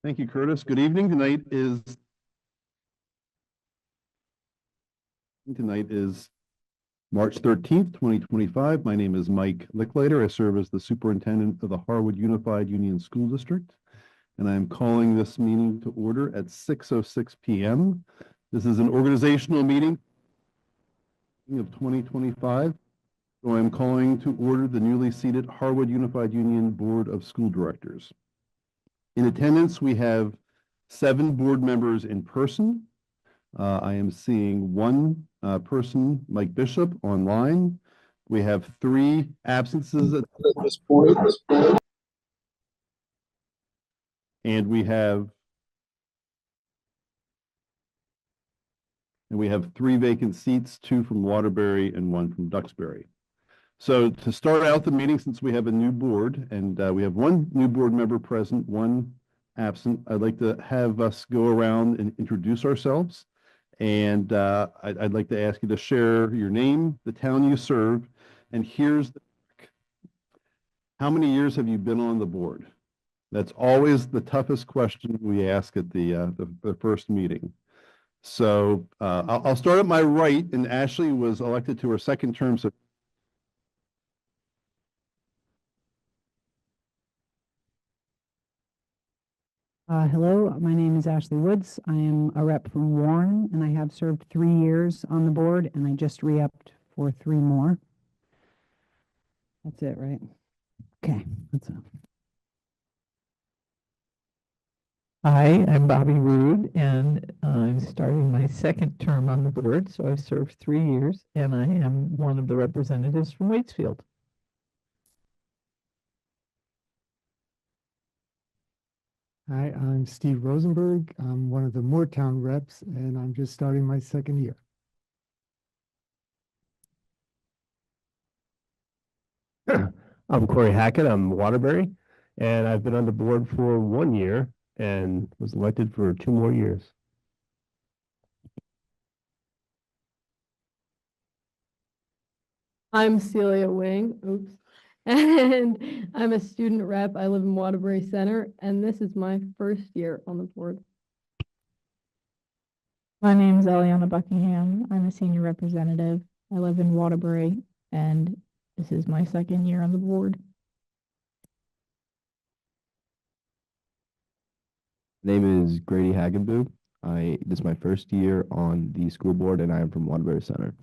Thank you, Curtis. Good evening. Tonight is March 13th, 2025. My name is Mike Licklater. I serve as the superintendent of the Harwood Unified Union School District, and I am calling this meeting to order at 6:06 p.m. This is an organizational meeting of 2025. So I'm calling to order the newly seated Harwood Unified Union Board of School Directors. In attendance, we have 7 board members in person. I am seeing one person, Mike Bishop, online. We have 3 absences at this point. And we have 3 vacant seats, 2 from Waterbury and 1 from Duxbury. So to start out the meeting, since we have a new board and we have 1 new board member present, 1 absent, I'd like to have us go around and introduce ourselves. And I'd like to ask you to share your name, the town you serve, and how many years have you been on the board? That's always the toughest question we ask at the first meeting. So I'll start at my right, and Ashley was elected to her 2nd term. So hello, my name is Ashley Woods. I am a rep from Warren, and I have served 3 years on the board, and I just re-upped for 3 more. That's it, right? Okay, that's it. Hi, I'm Bobby Rood, and I'm starting my 2nd term on the board, so I've served 3 years, and I am one of the representatives from Waitsfield. Hi, I'm Steve Rosenberg. I'm one of the Moortown reps, and I'm just starting my 2nd year. I'm Corey Hackett. I'm Waterbury, and I've been on the board for 1 year and was elected for 2 more years. I'm Celia Wing. Oops. And I'm a student rep. I live in Waterbury Center, and this is my 1st year on the board. My name is Eliana Buckingham. I'm a senior representative. I live in Waterbury, and this is my 2nd year on the board. Name is Grady Hagenboo. This is my 1st year on the school board, and I am from Waterbury Center.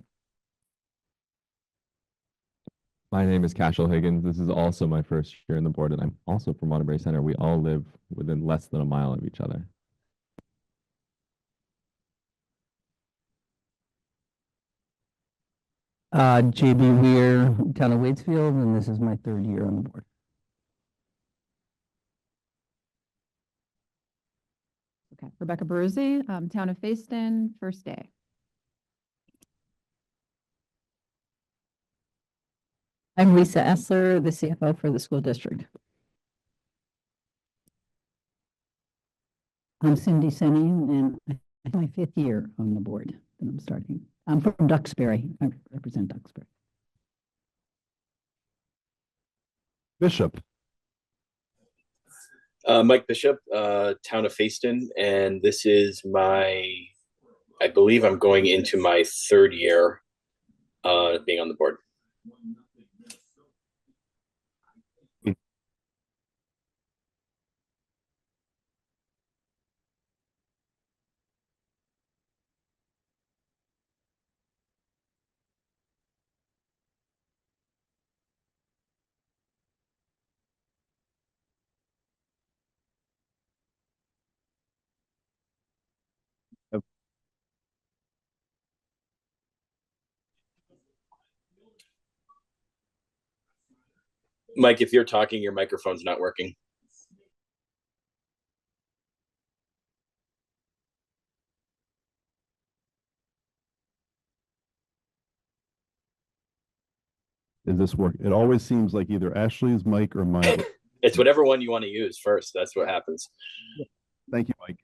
My name is Cashel Higgins. This is also my 1st year on the board, and I'm also from Waterbury Center. We all live within less than a mile of each other. JB Weir, town of Waitsfield, and this is my 3rd year on the board. Okay, Rebecca Beruzzi, town of Fayston, 1st day. I'm Lisa Essler, the CFO for the school district. I'm Cindy Senning, and it's my 5th year on the board that I'm starting. I'm from Duxbury. I represent Duxbury. Bishop. Mike Bishop, town of Fayston, and this is I believe I'm going into my 3rd year being on the board. Mike, if you're talking, your microphone's not working. Is this work? It always seems like either Ashley's mic or mine. It's whatever one you want to use first. That's what happens. Thank you, Mike.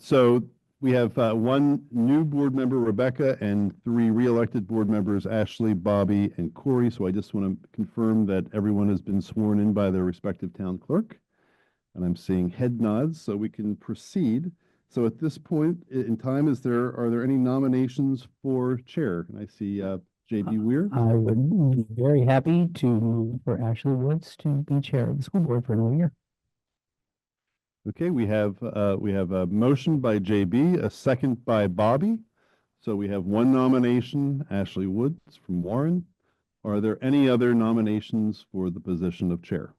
So we have 1 new board member, Rebecca, and 3 re-elected board members, Ashley, Bobby, and Corey. So I just want to confirm that everyone has been sworn in by their respective town clerk. And I'm seeing head nods, so we can proceed. So at this point in time, are there any nominations for chair? And I see JB Weir. I would be very happy to move for Ashley Woods to be chair of the school board for another year. Okay, we have a motion by JB, a second by Bobby. So we have one nomination, Ashley Woods from Warren. Are there any other nominations for the position of chair?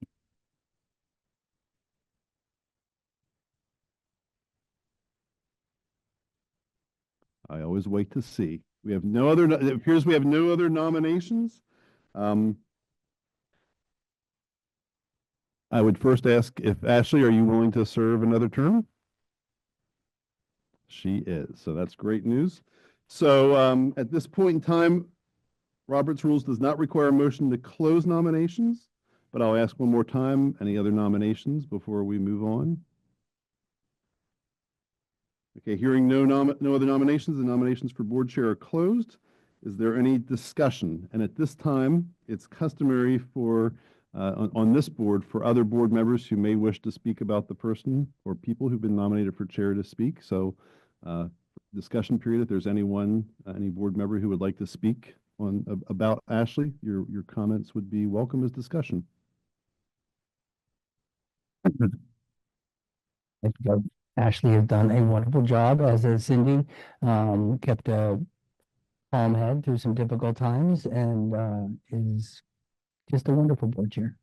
I always wait to see. We have no other, it appears we have no other nominations. I would first ask if Ashley, are you willing to serve another term? She is, so that's great news. So at this point in time, Robert's Rules does not require a motion to close nominations, but I'll ask one more time, any other nominations before we move on? Okay, hearing no other nominations, the nominations for board chair are closed. Is there any discussion? And at this time, it's customary for on this board for other board members who may wish to speak about the person or people who've been nominated for chair to speak. So discussion period, if there's anyone, any board member who would like to speak on about Ashley, your comments would be welcome as discussion. I think Ashley has done a wonderful job, as has Cindy. Kept a calm head through some difficult times and is just a wonderful board chair.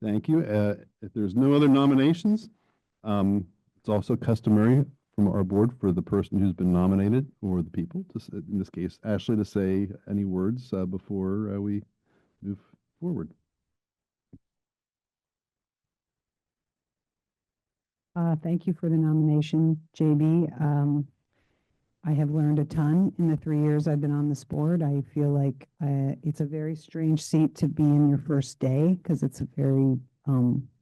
Thank you. If there's no other nominations, it's also customary from our board for the person who's been nominated or the people, in this case, Ashley, to say any words before we move forward. Thank you for the nomination, JB. I have learned a ton in the 3 years I've been on this board. I feel like it's a very strange seat to be in your first day because it's a very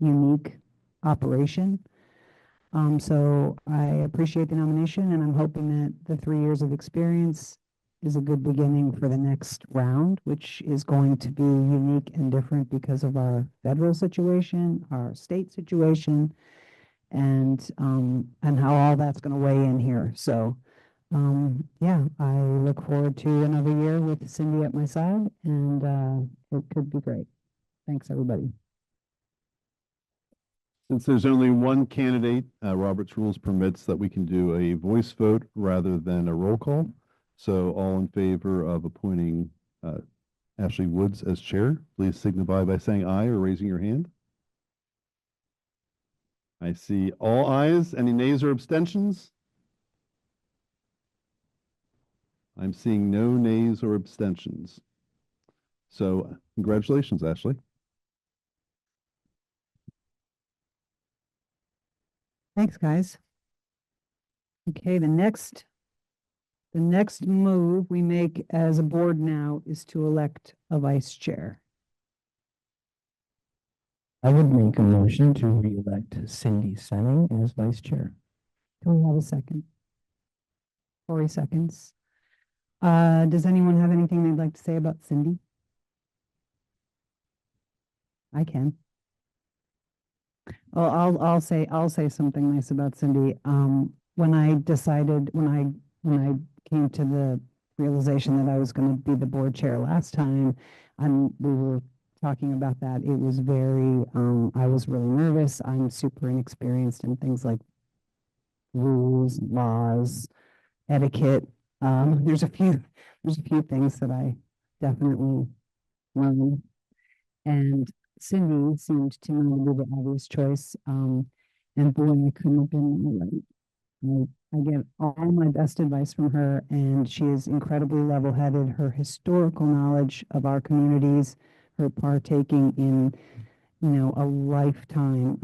unique operation. So I appreciate the nomination, and I'm hoping that the 3 years of experience is a good beginning for the next round, which is going to be unique and different because of our federal situation, our state situation, and how all that's going to weigh in here. So yeah, I look forward to another year with Cindy at my side, and it could be great. Thanks, everybody. Since there's only one candidate, Robert's Rules permits that we can do a voice vote rather than a roll call. So all in favor of appointing Ashley Woods as chair, please signify by saying aye or raising your hand. I see all ayes. Any nays or abstentions? I'm seeing no nays or abstentions. So congratulations, Ashley. Thanks, guys. Okay, the next move we make as a board now is to elect a vice chair. I would make a motion to re-elect Cindy Senning as vice chair. Can we have a second? 40 seconds. Does anyone have anything they'd like to say about Cindy? I can. Well, I'll say something nice about Cindy. When I came to the realization that I was going to be the board chair last time, we were talking about that. It was I was really nervous. I'm super inexperienced in things like rules, laws, etiquette. There's a few things that I definitely learned, and Cindy seemed to me to be the obvious choice. And boy, I couldn't have been more right. I get all my best advice from her, and she is incredibly level-headed. Her historical knowledge of our communities, her partaking in, a lifetime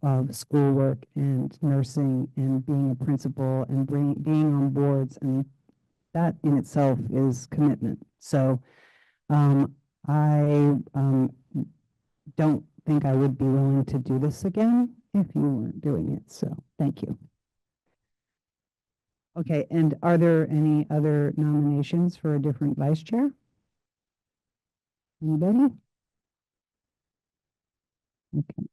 of schoolwork and nursing and being a principal and being on boards, and that in itself is commitment. So I don't think I would be willing to do this again if you weren't doing it. So thank you. Okay, and are there any other nominations for a different vice chair? Anybody? Okay.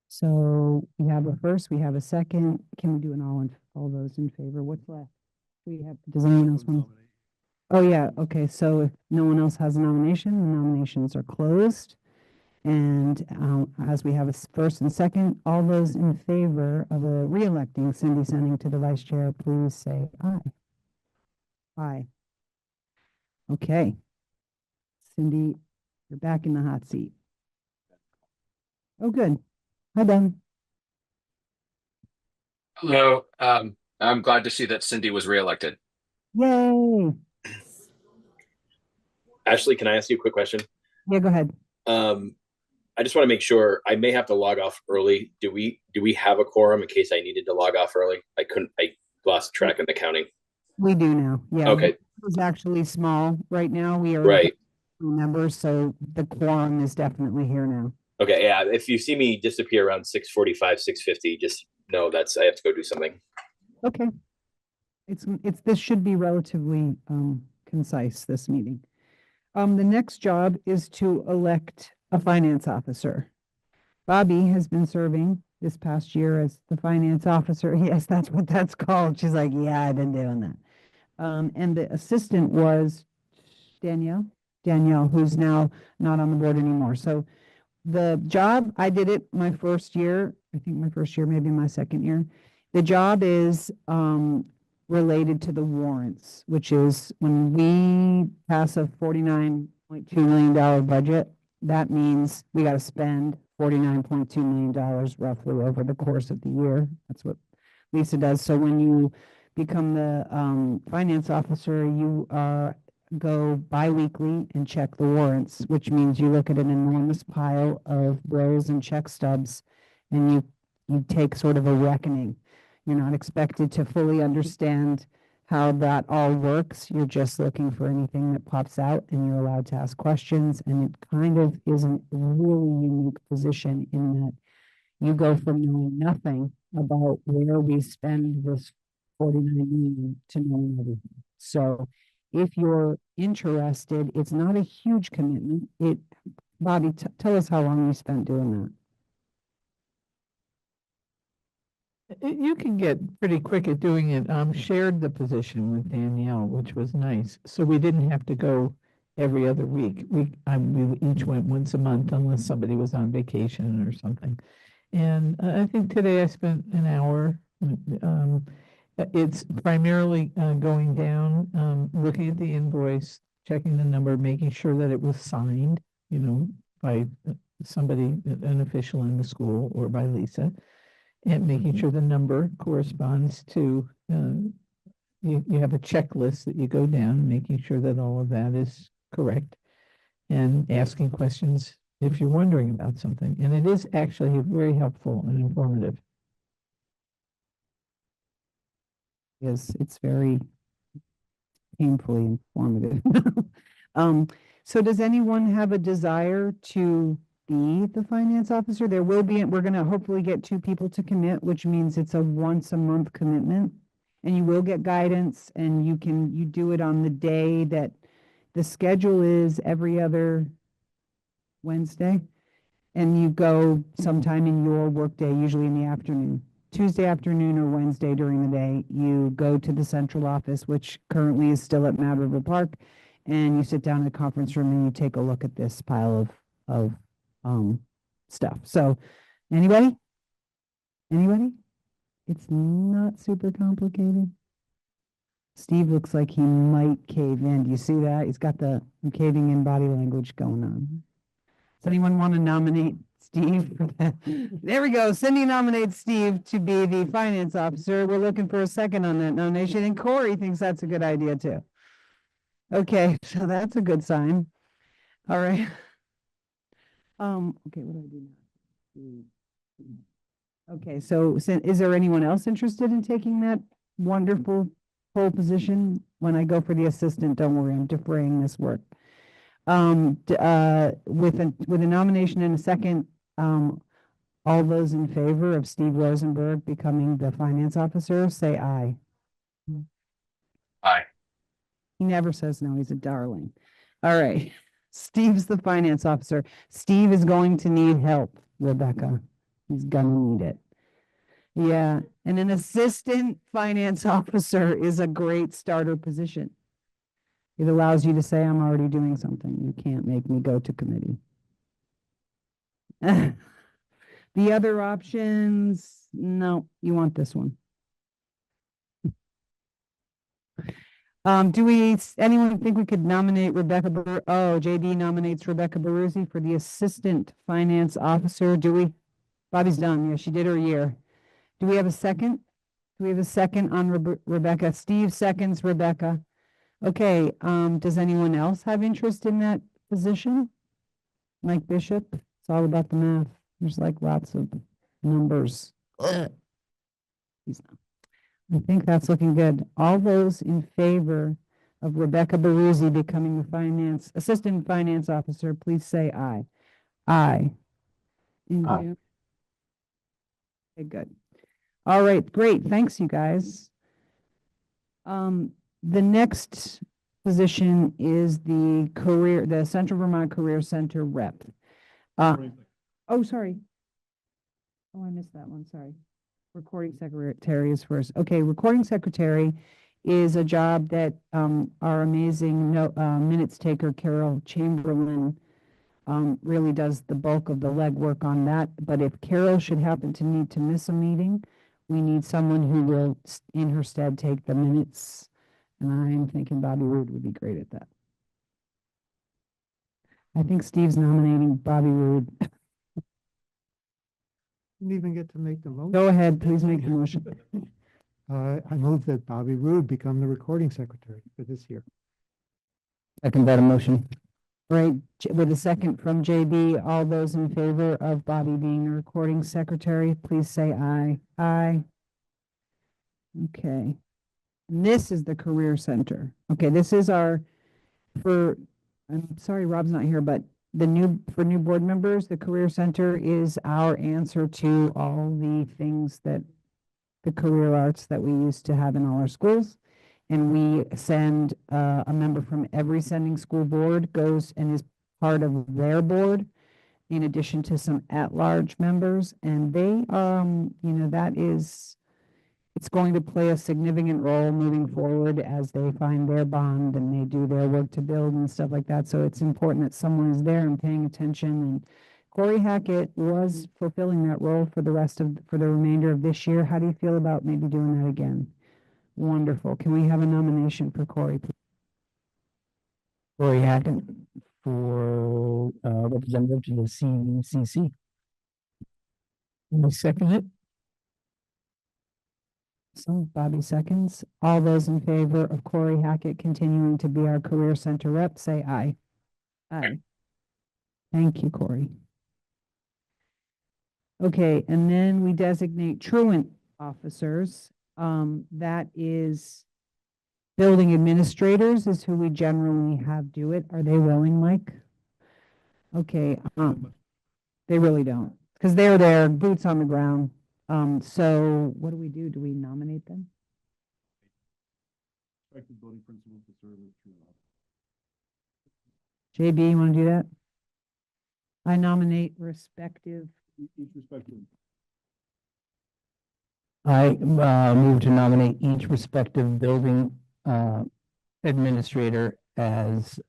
So we have a first, we have a second. Can we do an all those in favor? What's left? We have, does anyone else want? Oh, yeah, okay, so if no one else has a nomination, the nominations are closed. And as we have a first and second, all those in favor of re-electing Cindy Senning to the vice chair, please say aye. Aye. Okay. Cindy, you're back in the hot seat. Oh, good. Hi, Ben. Hello. I'm glad to see that Cindy was reelected. Yay. Ashley, can I ask you a quick question? Yeah, go ahead. I just want to make sure I may have to log off early. Do we have a quorum in case I needed to log off early? I lost track in the counting. We do now. Yeah. Okay. It's actually small right now. We are Right. members, so the quorum is definitely here now. Okay. Yeah. If you see me disappear around 6:45, 6:50, just know I have to go do something. Okay. This should be relatively concise, this meeting. The next job is to elect a finance officer. Bobby has been serving this past year as the finance officer. Yes, that's what that's called. She's like, yeah, I've been doing that. And the assistant was Danielle, who's now not on the board anymore. So the job, I did it my first year, I think my first year, maybe my second year. The job is related to the warrants, which is when we pass a $49.2 million budget, that means we got to spend $49.2 million roughly over the course of the year. That's what Lisa does. So when you become the finance officer, you go bi-weekly and check the warrants, which means you look at an enormous pile of bills and check stubs and you take sort of a reckoning. You're not expected to fully understand how that all works. You're just looking for anything that pops out and you're allowed to ask questions. And it kind of is a really unique position in that you go from knowing nothing about where we spend this 49 million to knowing everything. So if you're interested, it's not a huge commitment. Bobby, tell us how long you spent doing that. You can get pretty quick at doing it. Shared the position with Danielle, which was nice. So we didn't have to go every other week. We each went once a month unless somebody was on vacation or something. And I think today I spent an hour. It's primarily going down, looking at the invoice, checking the number, making sure that it was signed, by somebody, an official in the school or by Lisa. And making sure the number corresponds to, you have a checklist that you go down, making sure that all of that is correct and asking questions if you're wondering about something. And it is actually very helpful and informative. Yes, it's very painfully informative. So does anyone have a desire to be the finance officer? There will be, we're going to hopefully get 2 people to commit, which means it's a once a month commitment, and you will get guidance, and you do it on the day that the schedule is every other Wednesday, and you go sometime in your workday, usually in the afternoon, Tuesday afternoon or Wednesday during the day. You go to the central office, which currently is still at Mad River Park, and you sit down in the conference room and you take a look at this pile of stuff. So anybody? It's not super complicated. Steve looks like he might cave in. Do you see that? He's got the caving in body language going on. Does anyone want to nominate Steve for that? There we go. Cindy nominates Steve to be the finance officer. We're looking for a second on that nomination, and Corey thinks that's a good idea too. Okay, so that's a good sign. All right. Okay, what do I do now? Okay, so is there anyone else interested in taking that wonderful pole position? When I go for the assistant, don't worry, I'm deferring this work. With a nomination and a second, all those in favor of Steve Rosenberg becoming the finance officer, say aye. Aye. He never says no. He's a darling. All right. Steve's the finance officer. Steve is going to need help, Rebecca. He's gonna need it. Yeah, and an assistant finance officer is a great starter position. It allows you to say, I'm already doing something. You can't make me go to committee. The other options, no, you want this one. Anyone think we could nominate Rebecca JD nominates Rebecca Baruzzi for the assistant finance officer. Do we? Bobby's done. Yeah, she did her year. Do we have a second? Do we have a second on Rebecca? Steve seconds Rebecca. Okay, does anyone else have interest in that position? Mike Bishop? It's all about the math. There's like lots of numbers. He's not. I think that's looking good. All those in favor of Rebecca Baruzzi becoming the assistant finance officer, please say aye. Aye. Aye. Okay, good. All right, great. Thanks, you guys. The next position is the Central Vermont Career Center rep. Oh, sorry. Oh, I missed that one. Sorry. Recording secretary is first. Okay, recording secretary is a job that our amazing minutes taker Carol Chamberlain really does the bulk of the legwork on that. But if Carol should happen to need to miss a meeting, we need someone who will, in her stead, take the minutes. And I'm thinking Bobby Roode would be great at that. I think Steve's nominating Bobby Roode. Didn't even get to make the motion. Go ahead, please make the motion. I move that Bobby Roode become the recording secretary for this year. Second that motion. Right, with a second from JB, all those in favor of Bobby being the recording secretary, please say aye. Aye. Okay. And this is the Career Center. Okay, this is I'm sorry Rob's not here, but for new board members, the Career Center is our answer to all the things that the career arts that we used to have in all our schools. And we send a member from every sending school board goes and is part of their board, in addition to some at-large members. And they, it's going to play a significant role moving forward as they find their bond and they do their work to build and stuff like that. So it's important that someone is there and paying attention. And Corey Hackett was fulfilling that role for the remainder of this year. How do you feel about maybe doing that again? Wonderful. Can we have a nomination for Corey, please? Corey Hackett for representative to the CVCC. I second it. So Bobby seconds. All those in favor of Corey Hackett continuing to be our Career Center rep, say aye. Aye. Thank you, Corey. Okay, and then we designate truant officers. That is building administrators is who we generally have do it. Are they willing, Mike? Okay, they really don't, because they're there, boots on the ground. So what do we do? Do we nominate them? Building principals to serve as truant officers. JB, you want to do that? I nominate respective. Each respective. I move to nominate each respective building administrator as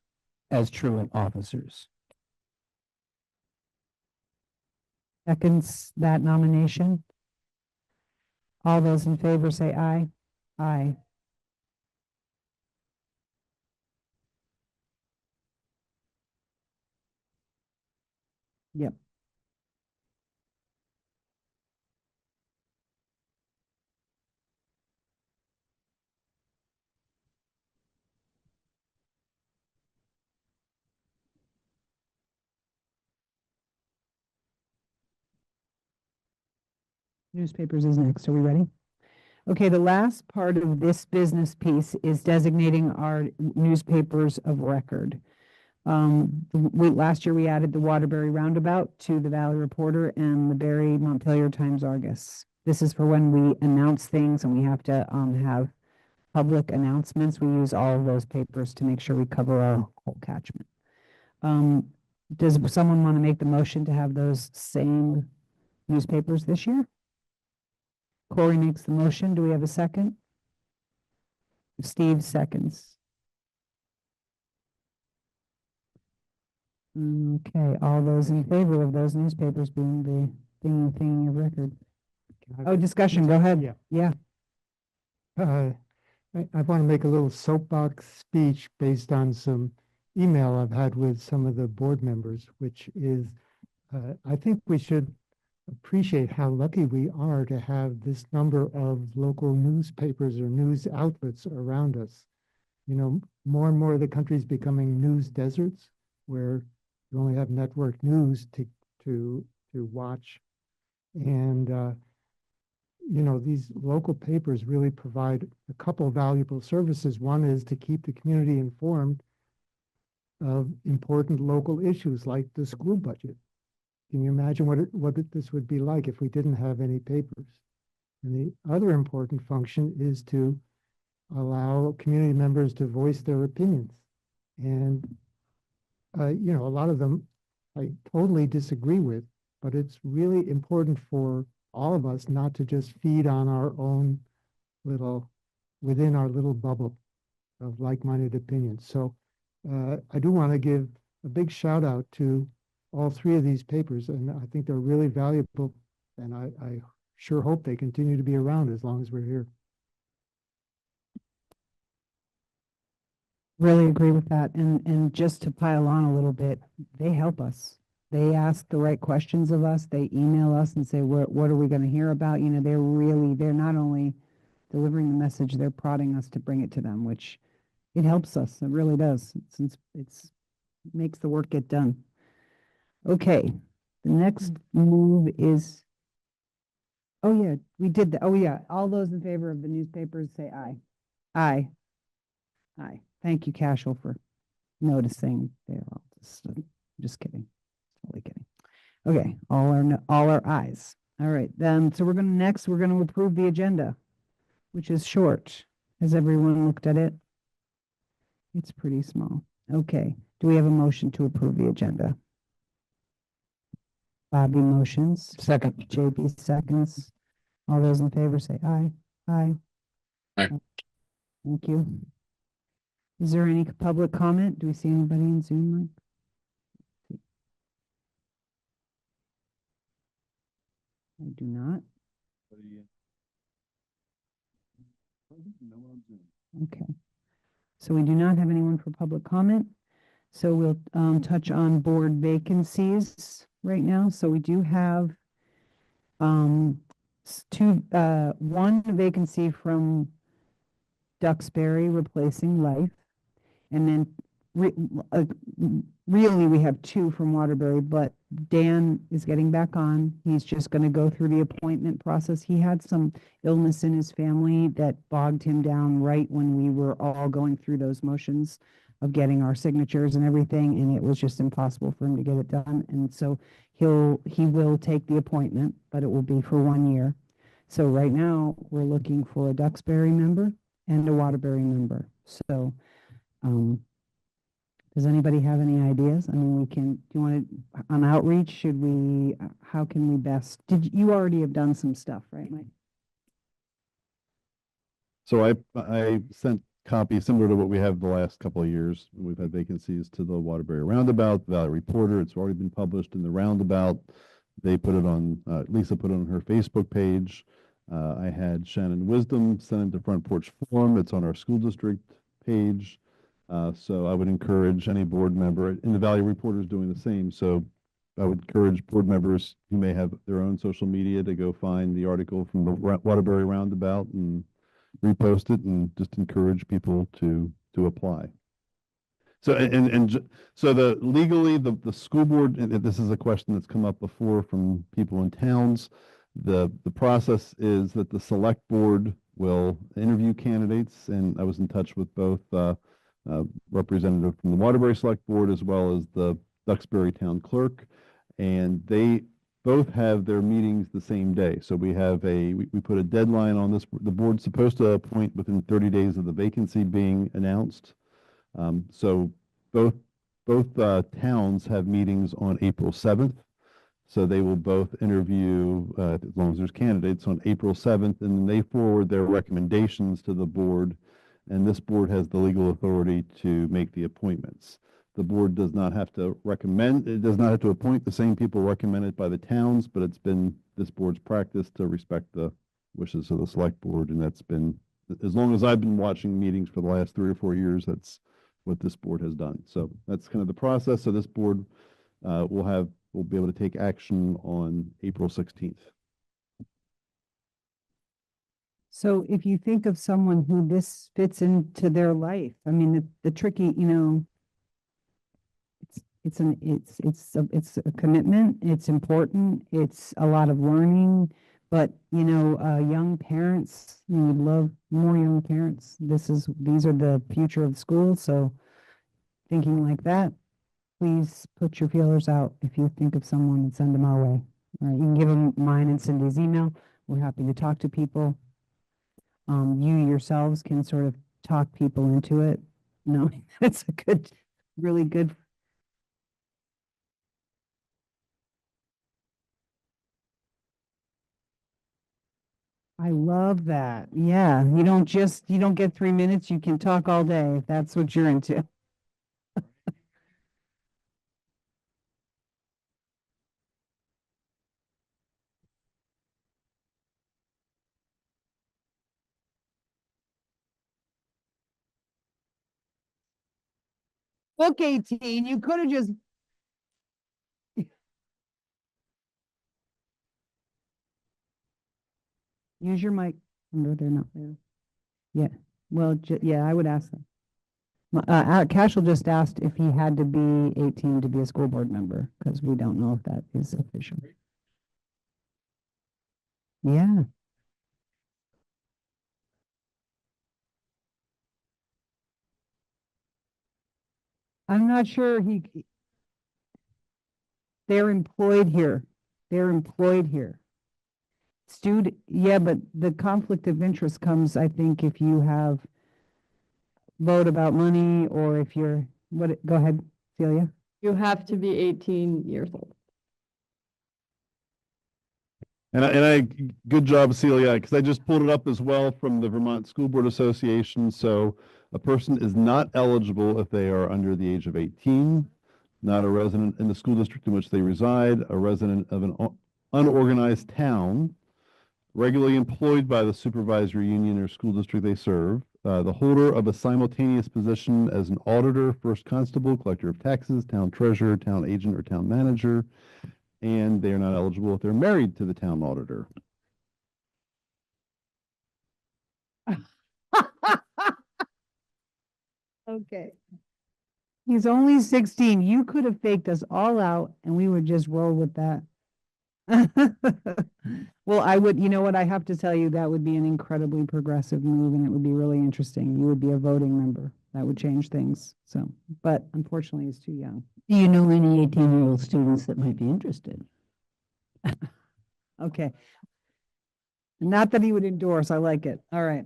truant officers. Seconds that nomination. All those in favor say aye. Aye. Yep. Newspapers is next. Are we ready? Okay, the last part of this business piece is designating our newspapers of record. Last year we added the Waterbury Roundabout to the Valley Reporter and the Barry Montpelier Times Argus. This is for when we announce things and we have to have public announcements, we use all of those papers to make sure we cover our whole catchment. Does someone want to make the motion to have those same newspapers this year? Corey makes the motion. Do we have a second? Steve seconds. Okay, all those in favor of those newspapers being the thing of record. Oh, discussion, go ahead. Yeah. Yeah. I want to make a little soapbox speech based on some email I've had with some of the board members, which is, I think we should appreciate how lucky we are to have this number of local newspapers or news outlets around us. You know, more and more of the country is becoming news deserts where you only have network news to watch. And, you know, these local papers really provide a couple of valuable services. One is to keep the community informed of important local issues like the school budget. Can you imagine what this would be like if we didn't have any papers? And the other important function is to allow community members to voice their opinions. And, you know, a lot of them I totally disagree with, but it's really important for all of us not to just feed on our own within our little bubble of like-minded opinions. So I do want to give a big shout out to all three of these papers, and I think they're really valuable, and I sure hope they continue to be around as long as we're here. Really agree with that. And just to pile on a little bit, they help us. They ask the right questions of us. They email us and say, what are we going to hear about? You know, they're not only delivering the message, they're prodding us to bring it to them, which it helps us. It really does, since it makes the work get done. Okay, the next move is, oh yeah, we did that. Oh yeah, all those in favor of the newspapers say aye. Aye. Aye. Thank you, Cashel, for noticing. They're all just kidding. Totally kidding. Okay, all our ayes. All right, so we're gonna approve the agenda, which is short. Has everyone looked at it? It's pretty small. Okay, do we have a motion to approve the agenda? Bobby motions. Second. JP seconds. All those in favor say aye. Aye. Aye. Thank you. Is there any public comment? Do we see anybody in Zoom, Mike? I do not. Okay. So we do not have anyone for public comment. So we'll touch on board vacancies right now. So we do have one vacancy from Duxbury replacing Life. And then really we have two from Waterbury, but Dan is getting back on. He's just going to go through the appointment process. He had some illness in his family that bogged him down right when we were all going through those motions of getting our signatures and everything, and it was just impossible for him to get it done. And so he will take the appointment, but it will be for 1 year. So right now we're looking for a Duxbury member and a Waterbury member. So does anybody have any ideas? I mean, do you want to, on outreach, how can we best, you already have done some stuff, right, Mike? So I sent copies similar to what we have the last couple of years. We've had vacancies to the Waterbury Roundabout, the Valley Reporter. It's already been published in the Roundabout. They put it on, Lisa put it on her Facebook page. I had Shannon Wisdom send it to Front Porch Forum. It's on our school district page. So I would encourage any board member, and the Valley Reporter is doing the same. So I would encourage board members who may have their own social media to go find the article from the Waterbury Roundabout and repost it, and just encourage people to apply. So so legally the school board, and this is a question that's come up before from people in towns. The process is that the select board will interview candidates, and I was in touch with both representative from the Waterbury Select Board as well as the Duxbury Town Clerk, and they both have their meetings the same day. So we put a deadline on this. The board's supposed to appoint within 30 days of the vacancy being announced. So both towns have meetings on April 7th. So they will both interview, as long as there's candidates, on April 7th, and then they forward their recommendations to the board. And this board has the legal authority to make the appointments. The board does not have to appoint the same people recommended by the towns, but it's been this board's practice to respect the wishes of the select board. And that's been, as long as I've been watching meetings for the last 3 or 4 years, that's what this board has done. So that's kind of the process. So this board will be able to take action on April 16th. So if you think of someone who this fits into their life, I mean, the tricky, it's a commitment, it's important, it's a lot of learning, but young parents, you would love more young parents. These are the future of school. So thinking like that, please put your feelers out if you think of someone and send them our way. All right, you can give them mine and Cindy's email. We're happy to talk to people. You yourselves can sort of talk people into it. No, that's really good. I love that. Yeah, you don't get 3 minutes. You can talk all day if that's what you're into. Book 18, you could have just. Use your mic. No, they're not there. Yeah, well, yeah, I would ask them. Cashel just asked if he had to be 18 to be a school board member, because we don't know if that is official. Yeah. I'm not sure they're employed here. They're employed here. Yeah, but the conflict of interest comes, I think, if you have vote about money, or if you're, go ahead, Celia. You have to be 18 years old. And good job, Celia, because I just pulled it up as well from the Vermont School Board Association. So a person is not eligible if they are under the age of 18, not a resident in the school district in which they reside, a resident of an unorganized town, regularly employed by the supervisory union or school district they serve, the holder of a simultaneous position as an auditor, first constable, collector of taxes, town treasurer, town agent, or town manager, and they are not eligible if they're married to the town auditor. Okay. He's only 16. You could have faked us all out and we would just roll with that. Well, I would, you know what, I have to tell you, that would be an incredibly progressive move and it would be really interesting. You would be a voting member. That would change things. So, but unfortunately, he's too young. Do you know any 18-year-old students that might be interested? Okay. Not that he would endorse. I like it. All right.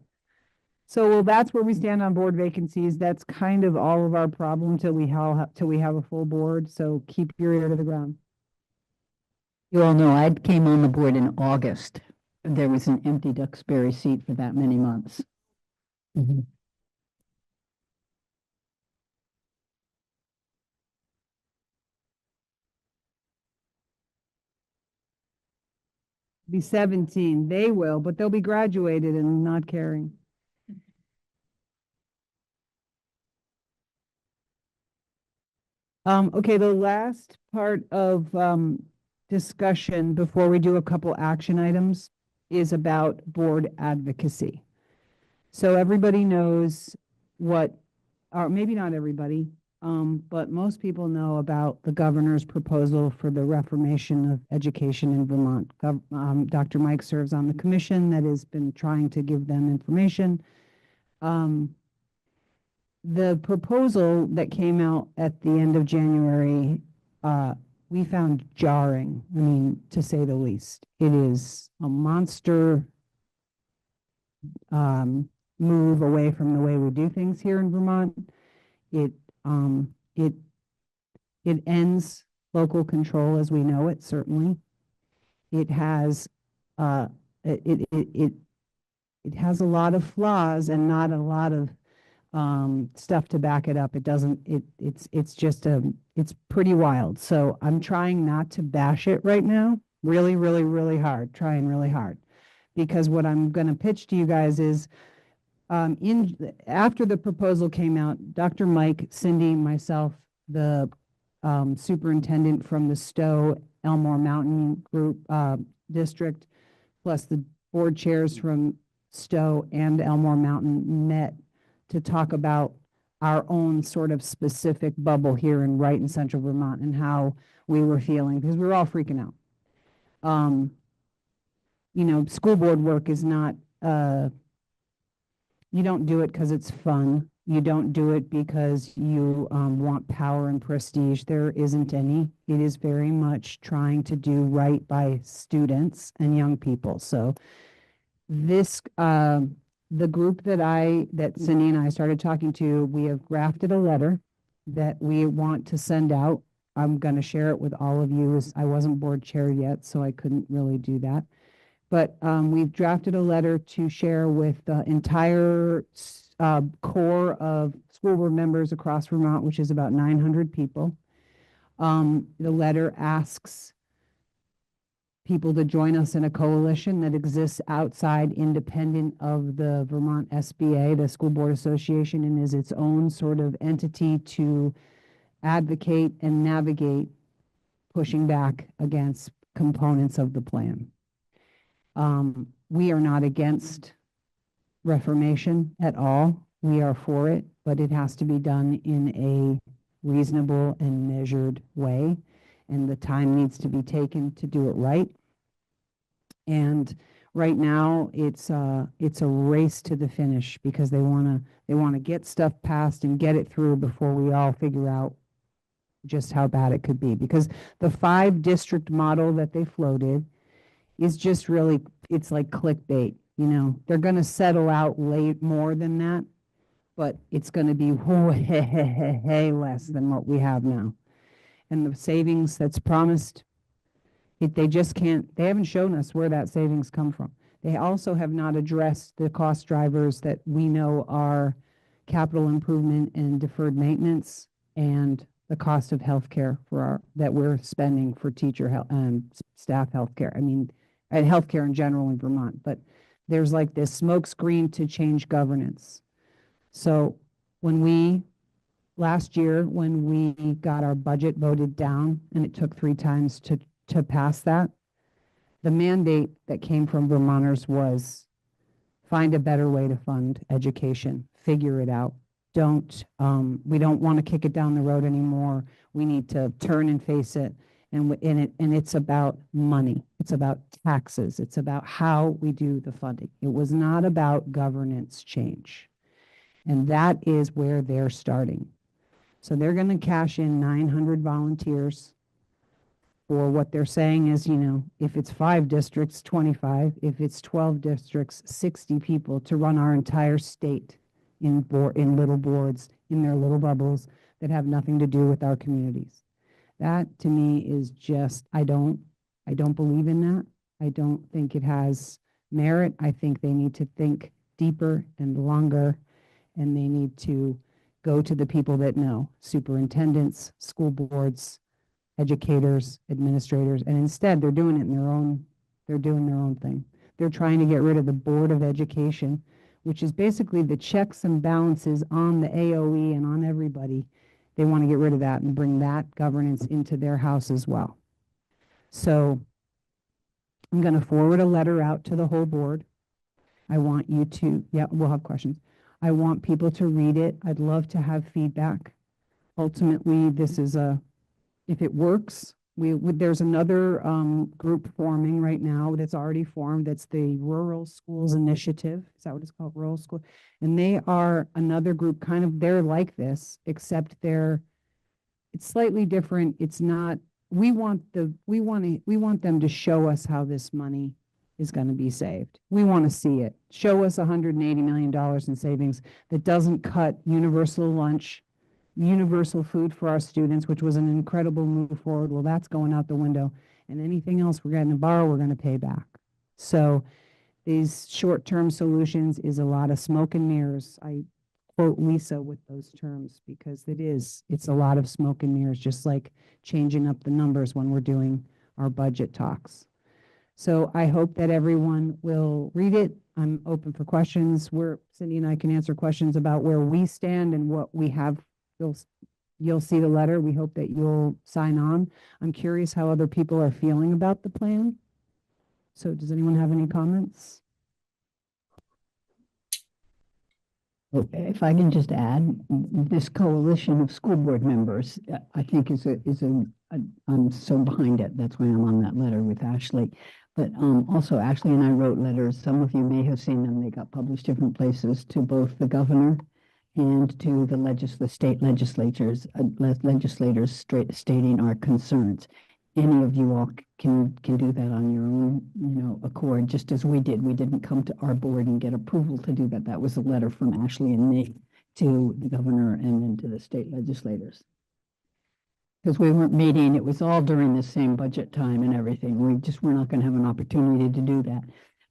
So, well, that's where we stand on board vacancies. That's kind of all of our problem till we have a full board. So keep your ear to the ground. You all know I came on the board in August. There was an empty Duxbury seat for that many months. Be 17. They will, but they'll be graduated and not caring. Okay, the last part of discussion before we do a couple action items is about board advocacy. So everybody knows what, or maybe not everybody, but most people know about the governor's proposal for the reformation of education in Vermont. Dr. Mike serves on the commission that has been trying to give them information. The proposal that came out at the end of January, we found jarring, I mean, to say the least. It is a monster move away from the way we do things here in Vermont. It it ends local control as we know it, certainly. It has it has a lot of flaws and not a lot of stuff to back it up. It doesn't, it's just it's pretty wild. So I'm trying not to bash it right now, really, really, really hard, trying really hard. Because what I'm going to pitch to you guys is after the proposal came out, Dr. Mike, Cindy, myself, the superintendent from the Stowe Elmore Mountain Group District, plus the board chairs from Stowe and Elmore Mountain met to talk about our own sort of specific bubble here in Wright and Central Vermont and how we were feeling, because we were all freaking out. You know, school board work is not, you don't do it because it's fun. You don't do it because you want power and prestige. There isn't any. It is very much trying to do right by students and young people. So this, the group that Cindy and I started talking to, we have drafted a letter that we want to send out. I'm going to share it with all of you. I wasn't board chair yet, so I couldn't really do that. But we've drafted a letter to share with the entire core of school board members across Vermont, which is about 900 people. The letter asks people to join us in a coalition that exists outside, independent of the Vermont SBA, the School Board Association, and is its own sort of entity to advocate and navigate pushing back against components of the plan. We are not against reformation at all. We are for it, but it has to be done in a reasonable and measured way, and the time needs to be taken to do it right. And right now, it's a race to the finish because they want to get stuff passed and get it through before we all figure out just how bad it could be. Because the 5-district model that they floated is just really, it's like clickbait. You know, they're going to settle out late more than that, but it's going to be way less than what we have now. And the savings that's promised, they just can't, they haven't shown us where that savings come from. They also have not addressed the cost drivers that we know are capital improvement and deferred maintenance and the cost of healthcare that we're spending for teacher health and staff healthcare. I mean, and healthcare in general in Vermont, but there's like this smokescreen to change governance. So last year, when we got our budget voted down, and it took 3 times to pass that, the mandate that came from Vermonters was find a better way to fund education, figure it out. We don't want to kick it down the road anymore. We need to turn and face it. And it's about money. It's about taxes. It's about how we do the funding. It was not about governance change. And that is where they're starting. So they're going to cash in 900 volunteers for what they're saying is, you know, if it's 5 districts, 25, if it's 12 districts, 60 people to run our entire state in little boards, in their little bubbles that have nothing to do with our communities. That to me is just, I don't believe in that. I don't think it has merit. I think they need to think deeper and longer, and they need to go to the people that know, superintendents, school boards, educators, administrators, and instead they're doing it in they're doing their own thing. They're trying to get rid of the Board of Education, which is basically the checks and balances on the AOE and on everybody. They want to get rid of that and bring that governance into their house as well. So I'm going to forward a letter out to the whole board. I want you to, yeah, we'll have questions. I want people to read it. I'd love to have feedback. Ultimately, this is if it works, there's another group forming right now that's already formed. That's the Rural Schools Initiative. Is that what it's called? Rural School. And they are another group, kind of, they're like this, except it's slightly different. It's not we want them to show us how this money is going to be saved. We want to see it. Show us $180 million in savings that doesn't cut universal lunch, universal food for our students, which was an incredible move forward. Well, that's going out the window. And anything else we're going to borrow, we're going to pay back. So these short-term solutions is a lot of smoke and mirrors. I quote Lisa with those terms because it's a lot of smoke and mirrors, just like changing up the numbers when we're doing our budget talks. So I hope that everyone will read it. I'm open for questions. Cindy and I can answer questions about where we stand and what we have. You'll see the letter. We hope that you'll sign on. I'm curious how other people are feeling about the plan. So does anyone have any comments? Okay, if I can just add, this coalition of school board members, I think I'm so behind it. That's why I'm on that letter with Ashley. But also Ashley and I wrote letters. Some of you may have seen them. They got published different places to both the governor and to the state legislators stating our concerns. Any of you all can do that on your own, accord, just as we did. We didn't come to our board and get approval to do that. That was a letter from Ashley and me to the governor and then to the state legislators. Because we weren't meeting, it was all during the same budget time and everything. We just were not going to have an opportunity to do that.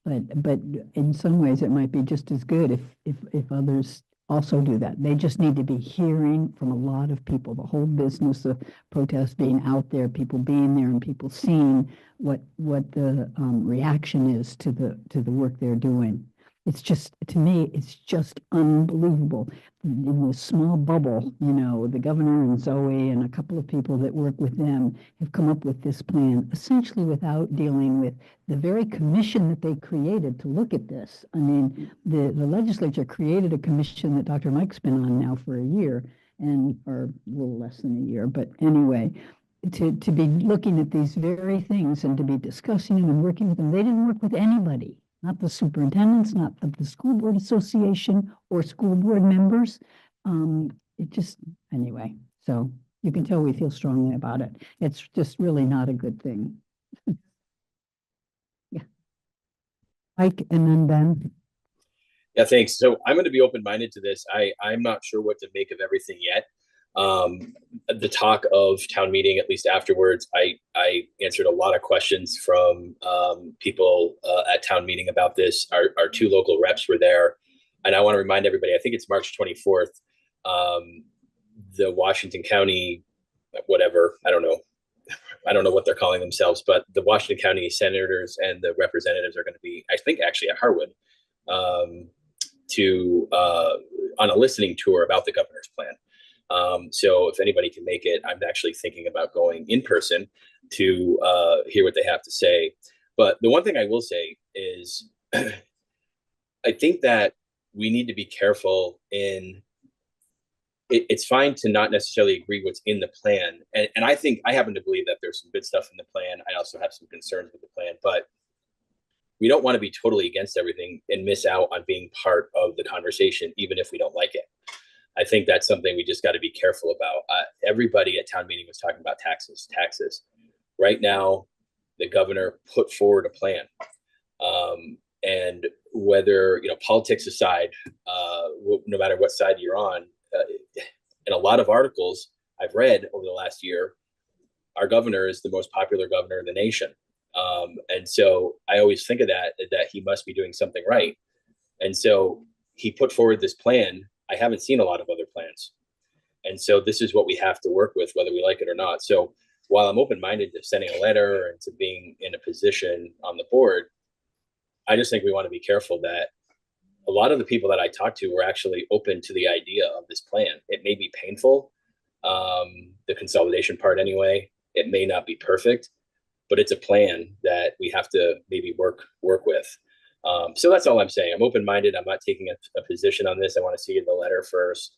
But in some ways, it might be just as good if others also do that. They just need to be hearing from a lot of people, the whole business of protest being out there, people being there and people seeing what the reaction is to the work they're doing. It's just, to me, it's just unbelievable. In this small bubble, the governor and Zoe and a couple of people that work with them have come up with this plan, essentially without dealing with the very commission that they created to look at this. I mean, the legislature created a commission that Dr. Mike's been on now for a year, or a little less than a year, but anyway, to be looking at these very things and to be discussing them and working with them. They didn't work with anybody. Not the superintendents, not the school board association or school board members. Anyway, so you can tell we feel strongly about it. It's just really not a good thing. Yeah. Mike and then Ben. Yeah, thanks. So I'm going to be open-minded to this. I'm not sure what to make of everything yet. The talk of town meeting, at least afterwards, I answered a lot of questions from people at town meeting about this. Our two local reps were there, and I want to remind everybody, I think it's March 24th, the Washington County, whatever, I don't know what they're calling themselves, but the Washington County senators and the representatives are going to be, I think, actually at Harwood on a listening tour about the governor's plan. So if anybody can make it, I'm actually thinking about going in person to hear what they have to say. But the one thing I will say is I think that we need to be careful it's fine to not necessarily agree what's in the plan. And I happen to believe that there's some good stuff in the plan. I also have some concerns with the plan, but we don't want to be totally against everything and miss out on being part of the conversation, even if we don't like it. I think that's something we just got to be careful about. Everybody at town meeting was talking about taxes. Right now, the governor put forward a plan. And whether, politics aside, no matter what side you're on, in a lot of articles I've read over the last year, our governor is the most popular governor in the nation. And so I always think of that he must be doing something right. And so he put forward this plan. I haven't seen a lot of other plans. And so this is what we have to work with, whether we like it or not. So while I'm open-minded to sending a letter and to being in a position on the board, I just think we want to be careful that a lot of the people that I talked to were actually open to the idea of this plan. It may be painful, the consolidation part anyway. It may not be perfect, but it's a plan that we have to maybe work with. So that's all I'm saying. I'm open-minded. I'm not taking a position on this. I want to see the letter first.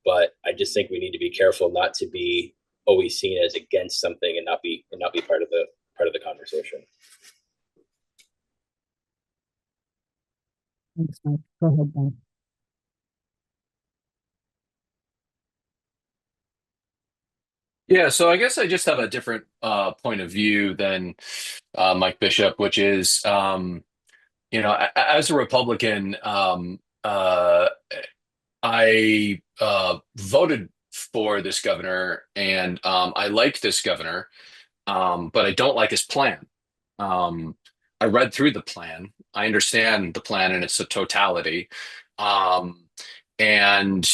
But I just think we need to be careful not to be always seen as against something and not be part of the conversation. Thanks, Mike. Go ahead, Ben. Yeah, so I guess I just have a different point of view than Mike Bishop, which is, as a Republican, I voted for this governor, and I like this governor, but I don't like his plan. Um, I read through the plan. I understand the plan in its totality. Um, and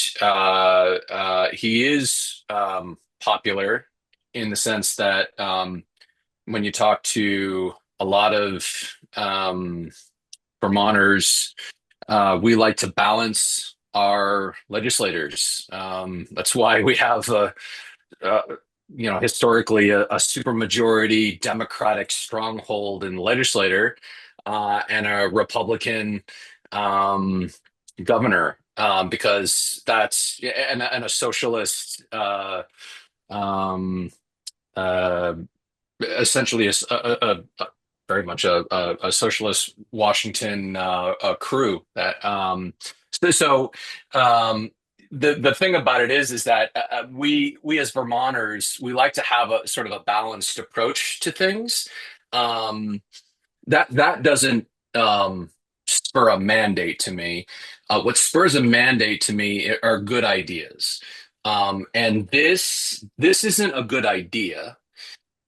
he is popular in the sense that when you talk to a lot of um, Vermonters, we like to balance our legislators. That's why we have uh, historically a supermajority Democratic stronghold in the legislature and a Republican um, governor, because that's and a socialist, um, uh, essentially very much a socialist Washington crew that so the thing about it is that we as Vermonters, we like to have a sort of a balanced approach to things. Um, that doesn't spur a mandate to me. What spurs a mandate to me are good ideas, and this isn't a good idea.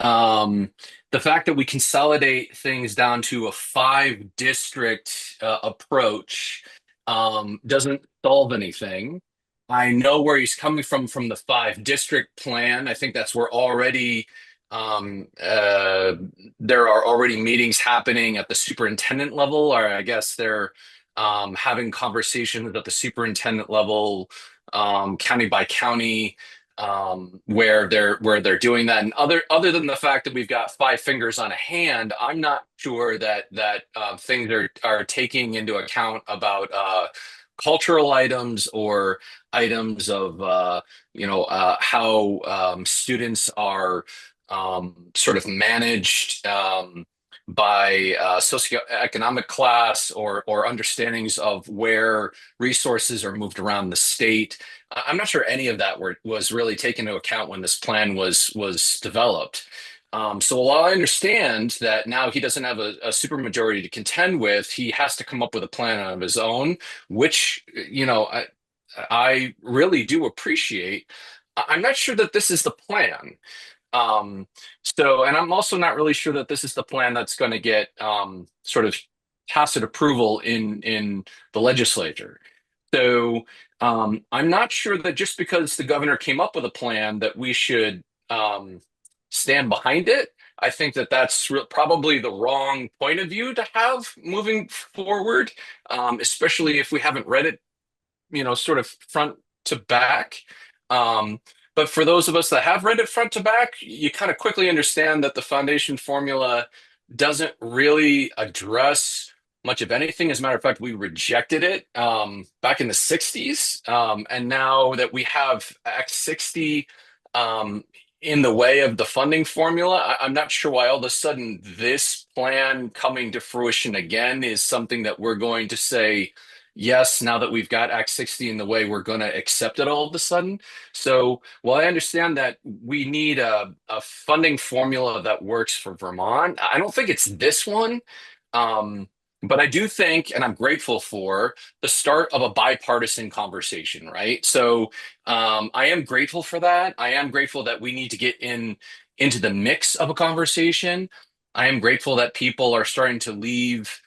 Um, the fact that we consolidate things down to a 5 district approach doesn't solve anything. I know where he's coming from the 5 district plan. I think that's where already there are already meetings happening at the superintendent level, or I guess they're having conversations at the superintendent level, county by county, where they're doing that. And other than the fact that we've got 5 fingers on a hand, I'm not sure that things are taking into account about cultural items or items of how students are sort of managed by socioeconomic class or understandings of where resources are moved around the state. I'm not sure any of that was really taken into account when this plan was developed. So while I understand that now he doesn't have a supermajority to contend with, he has to come up with a plan of his own, which I really do appreciate. I'm not sure that this is the plan. And I'm also not really sure that this is the plan that's going to get sort of tacit approval in the legislature. So I'm not sure that just because the governor came up with a plan that we should stand behind it. I think that that's probably the wrong point of view to have moving forward, especially if we haven't read it, sort of front to back. Um, but for those of us that have read it front to back, you kind of quickly understand that the foundation formula doesn't really address much of anything. As a matter of fact, we rejected it back in the 60s. And now that we have Act 60 in the way of the funding formula, I'm not sure why all of a sudden this plan coming to fruition again is something that we're going to say, yes, now that we've got Act 60 in the way, we're going to accept it all of a sudden. So while I understand that we need a funding formula that works for Vermont, I don't think it's this one. But I do think, and I'm grateful for, the start of a bipartisan conversation, right? So I am grateful for that. I am grateful that we need to get into the mix of a conversation. I am grateful that people are starting to leave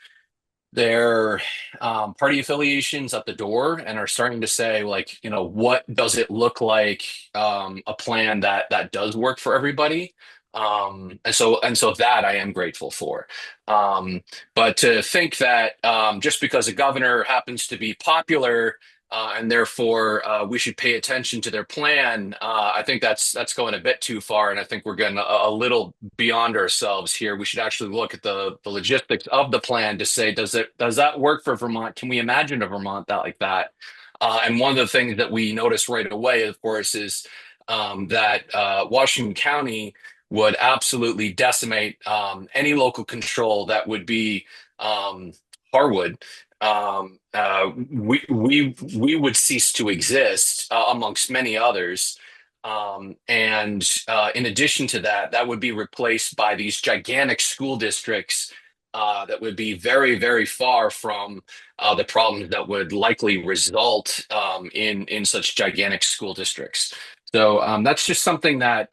their party affiliations at the door and are starting to say, like, what does it look like, a plan that does work for everybody. And so that I am grateful for. But to think that just because a governor happens to be popular and therefore we should pay attention to their plan, I think that's going a bit too far, and I think we're getting a little beyond ourselves here. We should actually look at the logistics of the plan to say, does that work for Vermont? Can we imagine a Vermont that like that? And one of the things that we notice right away, of course, is that Washington County would absolutely decimate any local control that would be Harwood. We would cease to exist amongst many others. In addition to that, that would be replaced by these gigantic school districts that would be very, very far from the problems that would likely result in such gigantic school districts. So that's just something that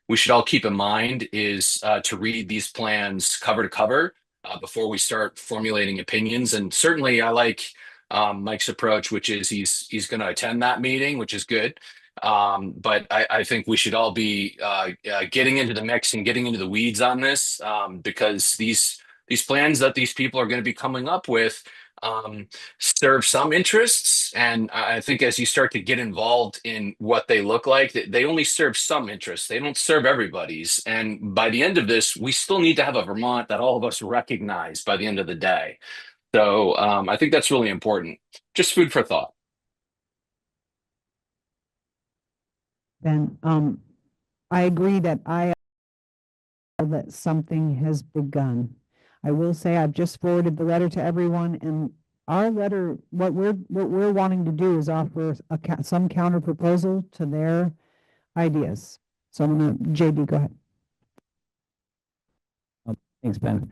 we should all keep in mind, is to read these plans cover to cover before we start formulating opinions. And certainly I like Mike's approach, which is he's going to attend that meeting, which is good. But I think we should all be getting into the mix and getting into the weeds on this, because these plans that these people are going to be coming up with serve some interests. And I think as you start to get involved in what they look like, they only serve some interests. They don't serve everybody's. And by the end of this, we still need to have a Vermont that all of us recognize by the end of the day. So I think that's really important. Just food for thought. Ben, I agree that that something has begun. I will say I've just forwarded the letter to everyone, and our letter, what we're wanting to do is offer some counter proposal to their ideas. So I'm gonna, JD, go ahead. Thanks, Ben.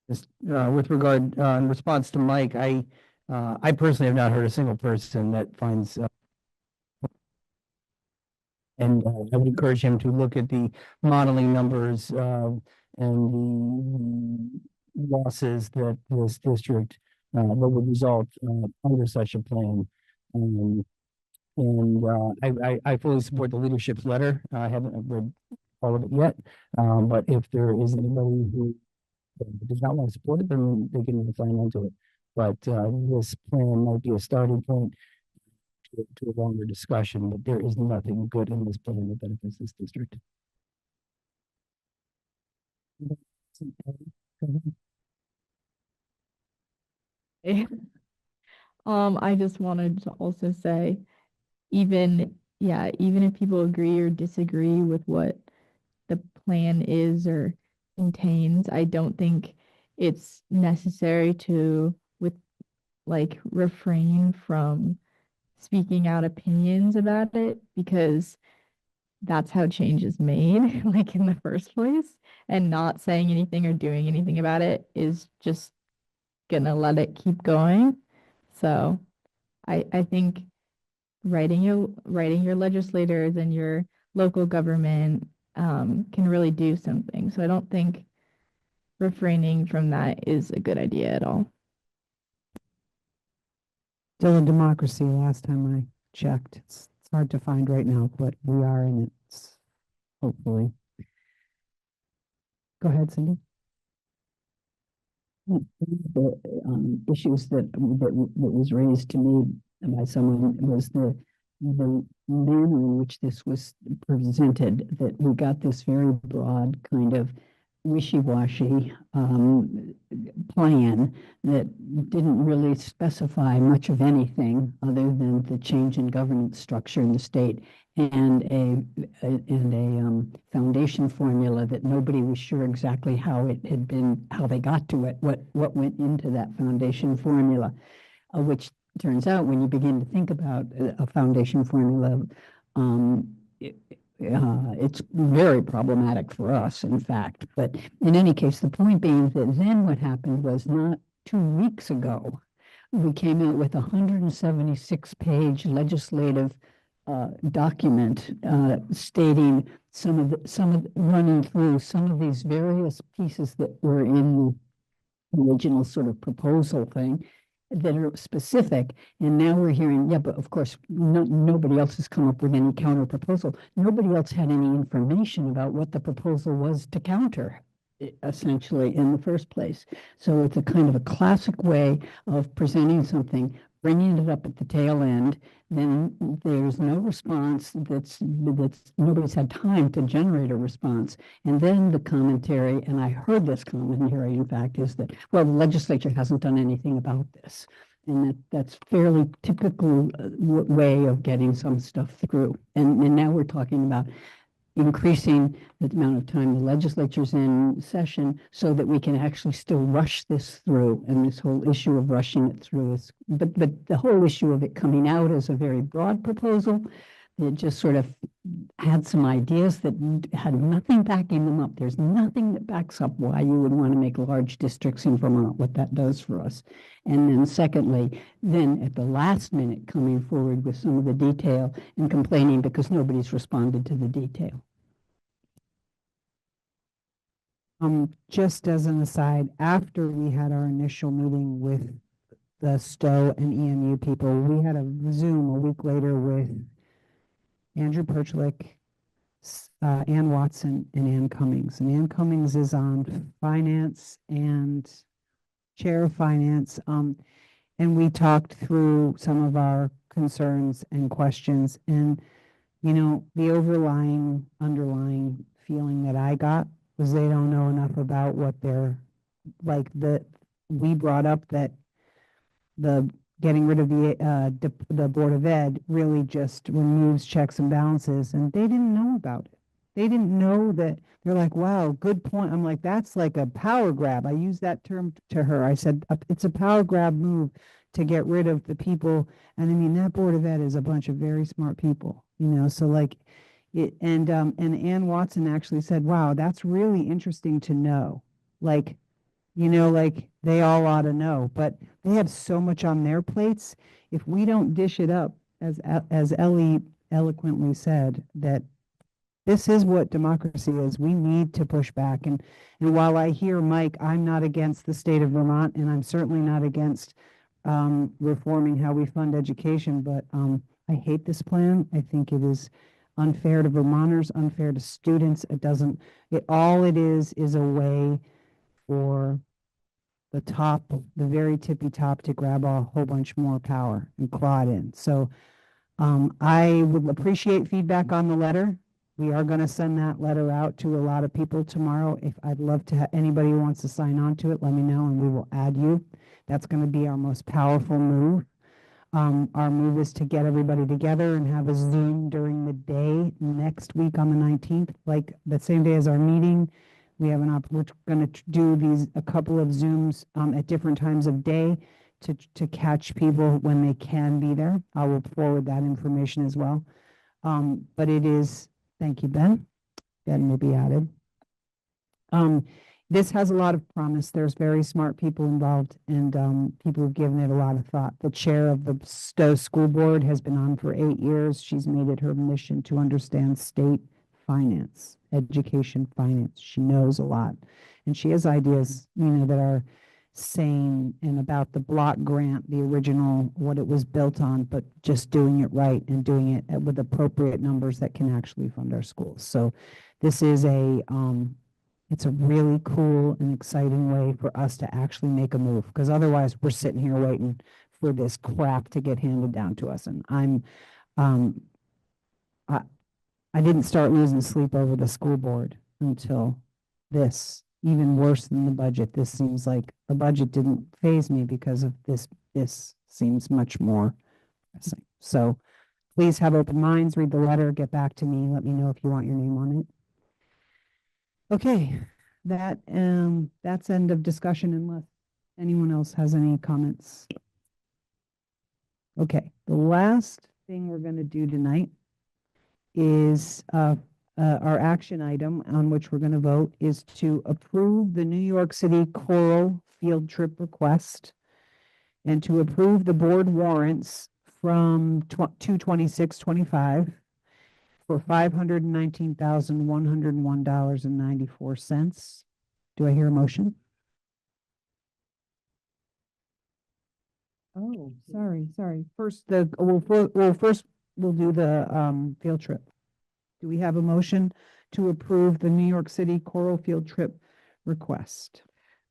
Just with regard, in response to Mike, I personally have not heard a single person that finds and I would encourage him to look at the modeling numbers and the losses that this district that would result under such a plan. I fully support the leadership's letter. I haven't read all of it yet, but if there is anybody who does not want to support it, then they can sign on to it. But this plan might be a starting point to a longer discussion, but there is nothing good in this plan that benefits this district. I just wanted to also say, even if people agree or disagree with what the plan is or contains, I don't think it's necessary to refrain from speaking out opinions about it, because that's how change is made, like in the first place. And not saying anything or doing anything about it is just gonna let it keep going. So I think writing your legislators and your local government can really do something. So I don't think refraining from that is a good idea at all. Still a democracy, last time I checked. It's hard to find right now, but we are in it, hopefully. Go ahead, Cindy. The issues that was raised to me by someone was the manner in which this was presented, that we got this very broad kind of wishy-washy plan that didn't really specify much of anything other than the change in governance structure in the state and a foundation formula that nobody was sure exactly how it had been, how they got to it, what went into that foundation formula, which turns out when you begin to think about a foundation formula, it's very problematic for us, in fact. But in any case, the point being that then what happened was, not 2 weeks ago, we came out with a 176-page legislative document stating running through some of these various pieces that were in the original sort of proposal thing that are specific. And now we're hearing, yeah, but of course, nobody else has come up with any counter proposal. Nobody else had any information about what the proposal was to counter, essentially, in the first place. So it's a kind of a classic way of presenting something, bringing it up at the tail end, then there's no response, that's nobody's had time to generate a response. And then the commentary, and I heard this commentary, in fact, is that, well, the legislature hasn't done anything about this. And that's fairly typical way of getting some stuff through. And now we're talking about increasing the amount of time the legislature's in session so that we can actually still rush this through. And this whole issue of rushing it through is, but the whole issue of it coming out as a very broad proposal, it just sort of had some ideas that had nothing backing them up. There's nothing that backs up why you would want to make large districts in Vermont, what that does for us. And then secondly, then at the last minute, coming forward with some of the detail and complaining because nobody's responded to the detail. Just as an aside, after we had our initial meeting with the Stowe and EMU people, we had a Zoom a week later with Andrew Perchlik, Ann Watson, and Ann Cummings. And Ann Cummings is on finance and chair of finance. And we talked through some of our concerns and questions. And, you know, the underlying feeling that I got was they don't know enough about what they're like. We brought up that the getting rid of the Board of Ed really just removes checks and balances, and they didn't know about it. They didn't know that. They're like, wow, good point. I'm like, that's like a power grab. I used that term to her. I said, it's a power grab move to get rid of the people. And I mean, that Board of Ed is a bunch of very smart people, you know, so like it, and Ann Watson actually said, wow, that's really interesting to know. Like, you know, like they all ought to know, but they have so much on their plates. If we don't dish it up, as Ellie eloquently said, that this is what democracy is. We need to push back. And while I hear Mike, I'm not against the state of Vermont, and I'm certainly not against reforming how we fund education, but I hate this plan. I think it is unfair to Vermonters, unfair to students. All it is a way for the very tippy top to grab a whole bunch more power and claw it in. So I would appreciate feedback on the letter. We are going to send that letter out to a lot of people tomorrow. If I'd love to have anybody who wants to sign on to it, let me know and we will add you. That's going to be our most powerful move. Our move is to get everybody together and have a Zoom during the day next week on the 19th, like the same day as our meeting. We have we're going to do a couple of Zooms at different times of day to catch people when they can be there. I will forward that information as well. But it is, thank you, Ben. Ben will be added. This has a lot of promise. There's very smart people involved and people who've given it a lot of thought. The chair of the Stowe School Board has been on for 8 years. She's made it her mission to understand state finance, education finance. She knows a lot. And she has ideas, you know, that are sane and about the block grant, the original, what it was built on, but just doing it right and doing it with appropriate numbers that can actually fund our schools. So this is it's a really cool and exciting way for us to actually make a move, because otherwise we're sitting here waiting for this crap to get handed down to us. And I didn't start losing sleep over the school board until this, even worse than the budget. This seems like the budget didn't faze me because of this. This seems much more pressing. So please have open minds, read the letter, get back to me. Let me know if you want your name on it. Okay, that's end of discussion unless anyone else has any comments. Okay, the last thing we're going to do tonight is our action item on which we're going to vote is to approve the New York City choral field trip request and to approve the board warrants from 2/26/25 for $519,101.94. Do I hear a motion? Oh, sorry. First, first we'll do the field trip. Do we have a motion to approve the New York City choral field trip request?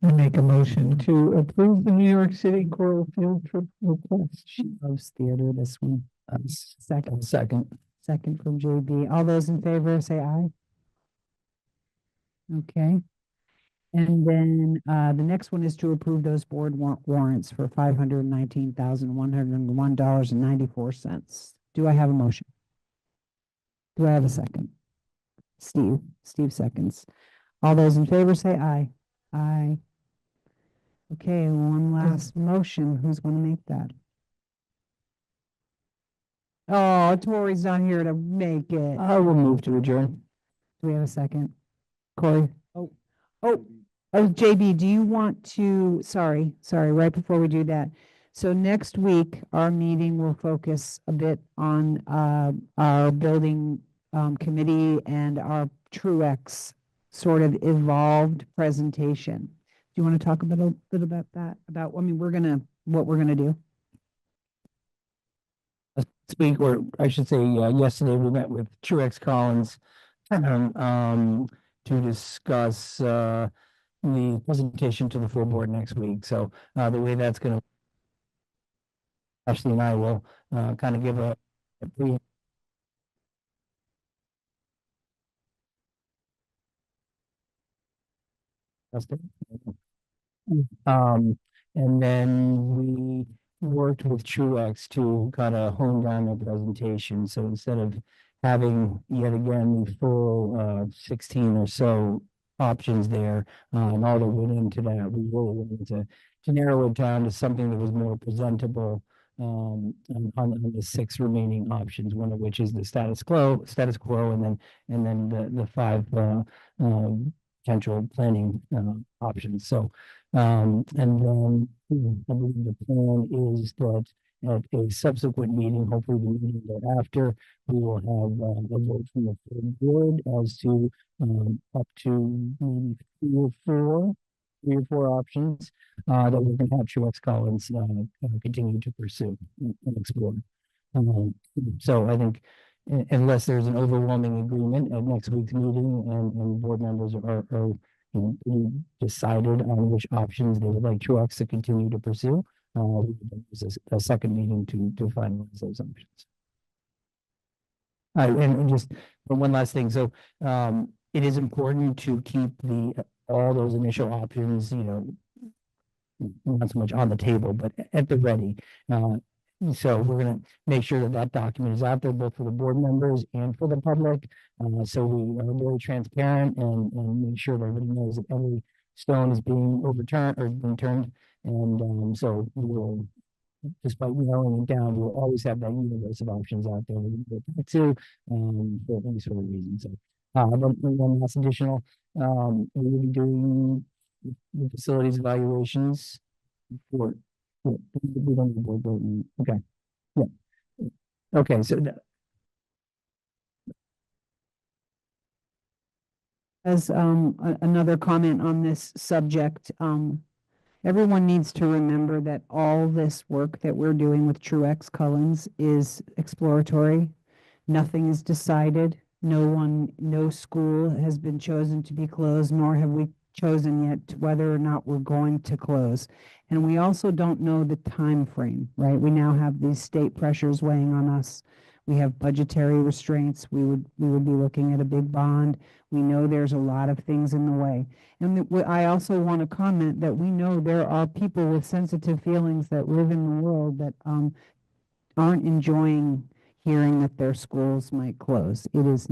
I make a motion to approve the New York City choral field trip request. She loves theater, this one. Second from JB. All those in favor say aye. Okay. And then the next one is to approve those board warrants for $519,101.94. Do I have a motion? Do I have a second? Steve seconds. All those in favor say aye. Aye. Okay, one last motion. Who's going to make that? Oh, Tori's not here to make it. I will move to adjourn. Do we have a second? Corey? Oh, JB, do you want to, sorry, right before we do that. So next week, our meeting will focus a bit on our building committee and our Truex sort of evolved presentation. Do you want to talk a little bit about that? About, I mean, what we're gonna do? This week, or I should say, yesterday, we met with Truex Collins to discuss the presentation to the full board next week. So the way that's going to, Ashley and I will kind of give a brief. And then we worked with Truex to kind of hone down their presentation. So instead of having yet again the full 16 or so options there, and all that went into that, we really wanted to narrow it down to something that was more presentable on the 6 remaining options, one of which is the status quo, and then the 5 potential planning options. So and then I believe the plan is that at a subsequent meeting, hopefully the meeting thereafter, we will have a vote from the full board as to up to maybe 3 or 4 options that we're going to have Truex Collins continue to pursue and explore. So I think unless there's an overwhelming agreement at next week's meeting and board members are decided on which options they would like Truex to continue to pursue, there's a second meeting to finalize those options. And just one last thing. So it is important to keep all those initial options, not so much on the table, but at the ready. So we're going to make sure that document is out there both for the board members and for the public. So we are very transparent and make sure that everybody knows that every stone is being overturned or being turned. And so we will, despite narrowing it down, we'll always have that universe of options out there we can go back to for any sort of reason. So one last additional, we will be doing the facilities evaluations for. We don't need board vote. Okay. Yeah. Okay. So As another comment on this subject, everyone needs to remember that all this work that we're doing with Truex Collins is exploratory. Nothing is decided. No school has been chosen to be closed, nor have we chosen yet whether or not we're going to close. And we also don't know the time frame, right? We now have these state pressures weighing on us. We have budgetary restraints. We would be looking at a big bond. We know there's a lot of things in the way. And I also want to comment that we know there are people with sensitive feelings that live in the world that aren't enjoying hearing that their schools might close. It is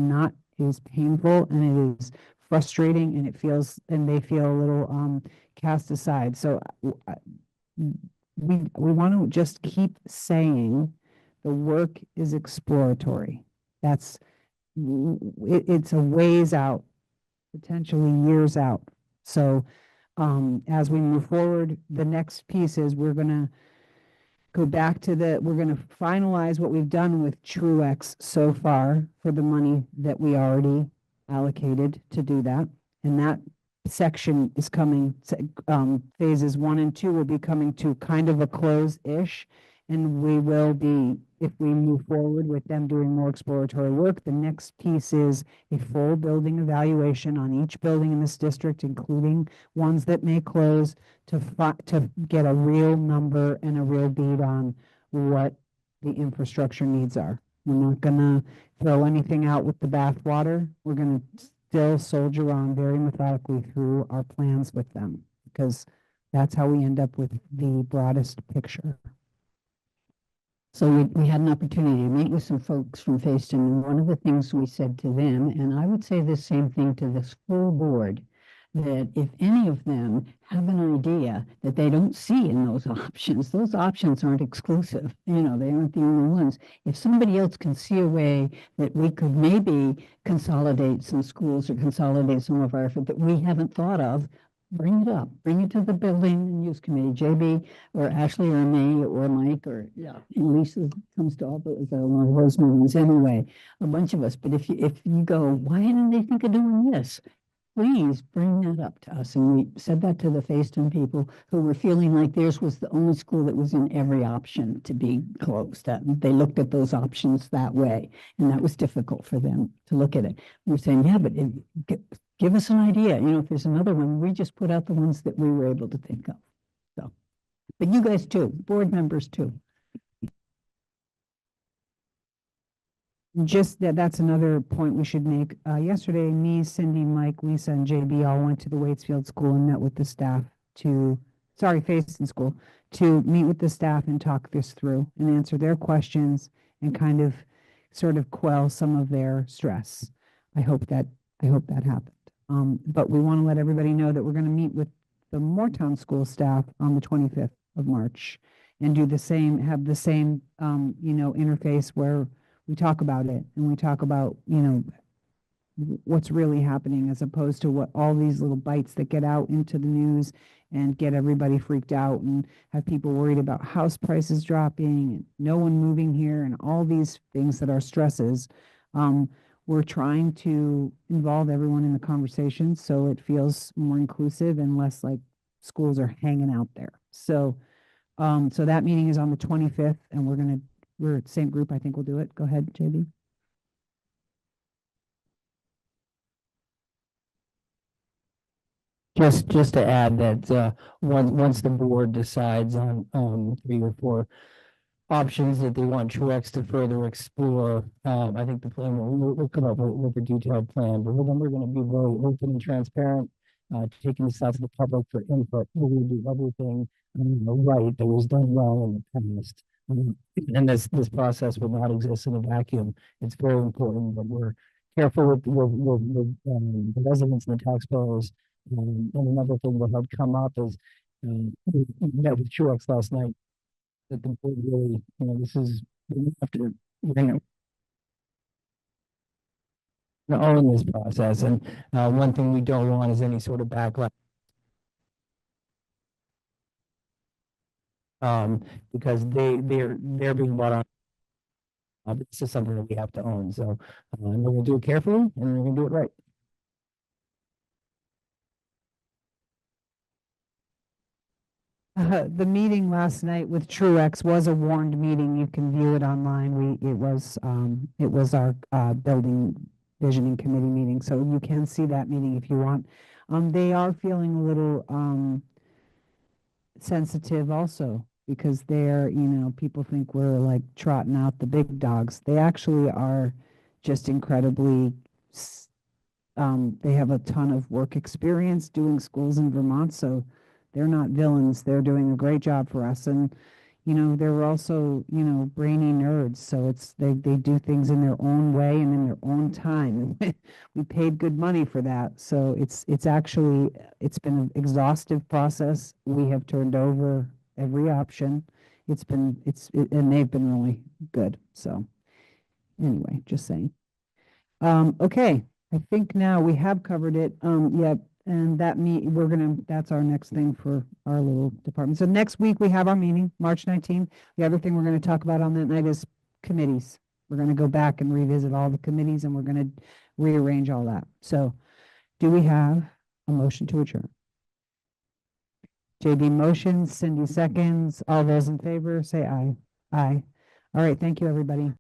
painful and it is frustrating, and they feel a little cast aside. So we want to just keep saying the work is exploratory. It's a ways out, potentially years out. So as we move forward, the next piece is we're going to go back to we're going to finalize what we've done with Truex so far for the money that we already allocated to do that. And that section is coming, phases 1 and 2 will be coming to kind of a close-ish. And we will be, if we move forward with them doing more exploratory work, the next piece is a full building evaluation on each building in this district, including ones that may close, to get a real number and a real bead on what the infrastructure needs are. We're not going to throw anything out with the bathwater. We're going to still soldier on very methodically through our plans with them, because that's how we end up with the broadest picture. So we had an opportunity to meet with some folks from Fayston, and one of the things we said to them, and I would say the same thing to the school board, that if any of them have an idea that they don't see in those options aren't exclusive. You know, they aren't the only ones. If somebody else can see a way that we could maybe consolidate some schools or consolidate some of our effort that we haven't thought of, bring it up, bring it to the building and use committee, JB or Ashley or me or Mike or, yeah, and Lisa comes to all one of those meetings anyway, a bunch of us. But if you go, why didn't they think of doing this? Please bring that up to us. And we said that to the Facein people who were feeling like theirs was the only school that was in every option to be closed. That they looked at those options that way, and that was difficult for them to look at it. We were saying, yeah, but give us an idea. You know, if there's another one, we just put out the ones that we were able to think of. So, but you guys too, board members too. Just that's another point we should make. Yesterday, me, Cindy, Mike, Lisa, and JB all went to the Waitsfield School and met with the staff Facein School, to meet with the staff and talk this through and answer their questions and kind of sort of quell some of their stress. I hope that happened. But we want to let everybody know that we're going to meet with the Moortown School staff on the 25th of March and do the same, have the same, interface where we talk about it and we talk about, what's really happening as opposed to what all these little bites that get out into the news and get everybody freaked out and have people worried about house prices dropping and no one moving here and all these things that are stresses. We're trying to involve everyone in the conversation so it feels more inclusive and less like schools are hanging out there. So that meeting is on the 25th and we're the same group. I think we'll do it. Go ahead, JB. Just to add that once the board decides on 3 or 4 options that they want Truex to further explore, I think the plan we'll come up with a detailed plan. But then we're going to be very open and transparent, taking this out to the public for input. We're going to do everything right that was done well in the past. And this process will not exist in a vacuum. It's very important that we're careful with the residents and the taxpayers. And another thing that had come up is we met with Truex last night. That the board really, this is we have to own this process. And one thing we don't want is any sort of backlash. Because they're being brought on. This is something that we have to own. So we're going to do it carefully and we're going to do it right. The meeting last night with Truex was a warned meeting. You can view it online. It was our building visioning committee meeting, so you can see that meeting if you want. They are feeling a little sensitive also because they're, people think we're like trotting out the big dogs. They actually are just incredibly. They have a ton of work experience doing schools in Vermont, so. They're not villains. They're doing a great job for us. And, they're also, brainy nerds. So they do things in their own way and in their own time. We paid good money for that. So it's been an exhaustive process. We have turned over every option. And they've been really good. So anyway, just saying. Okay. I think now we have covered it. And that's our next thing for our little department. So next week we have our meeting, March 19th. The other thing we're going to talk about on that night is committees. We're going to go back and revisit all the committees and we're going to rearrange all that. So do we have a motion to adjourn? JB motions, Cindy seconds. All those in favor say aye. Aye. All right. Thank you, everybody.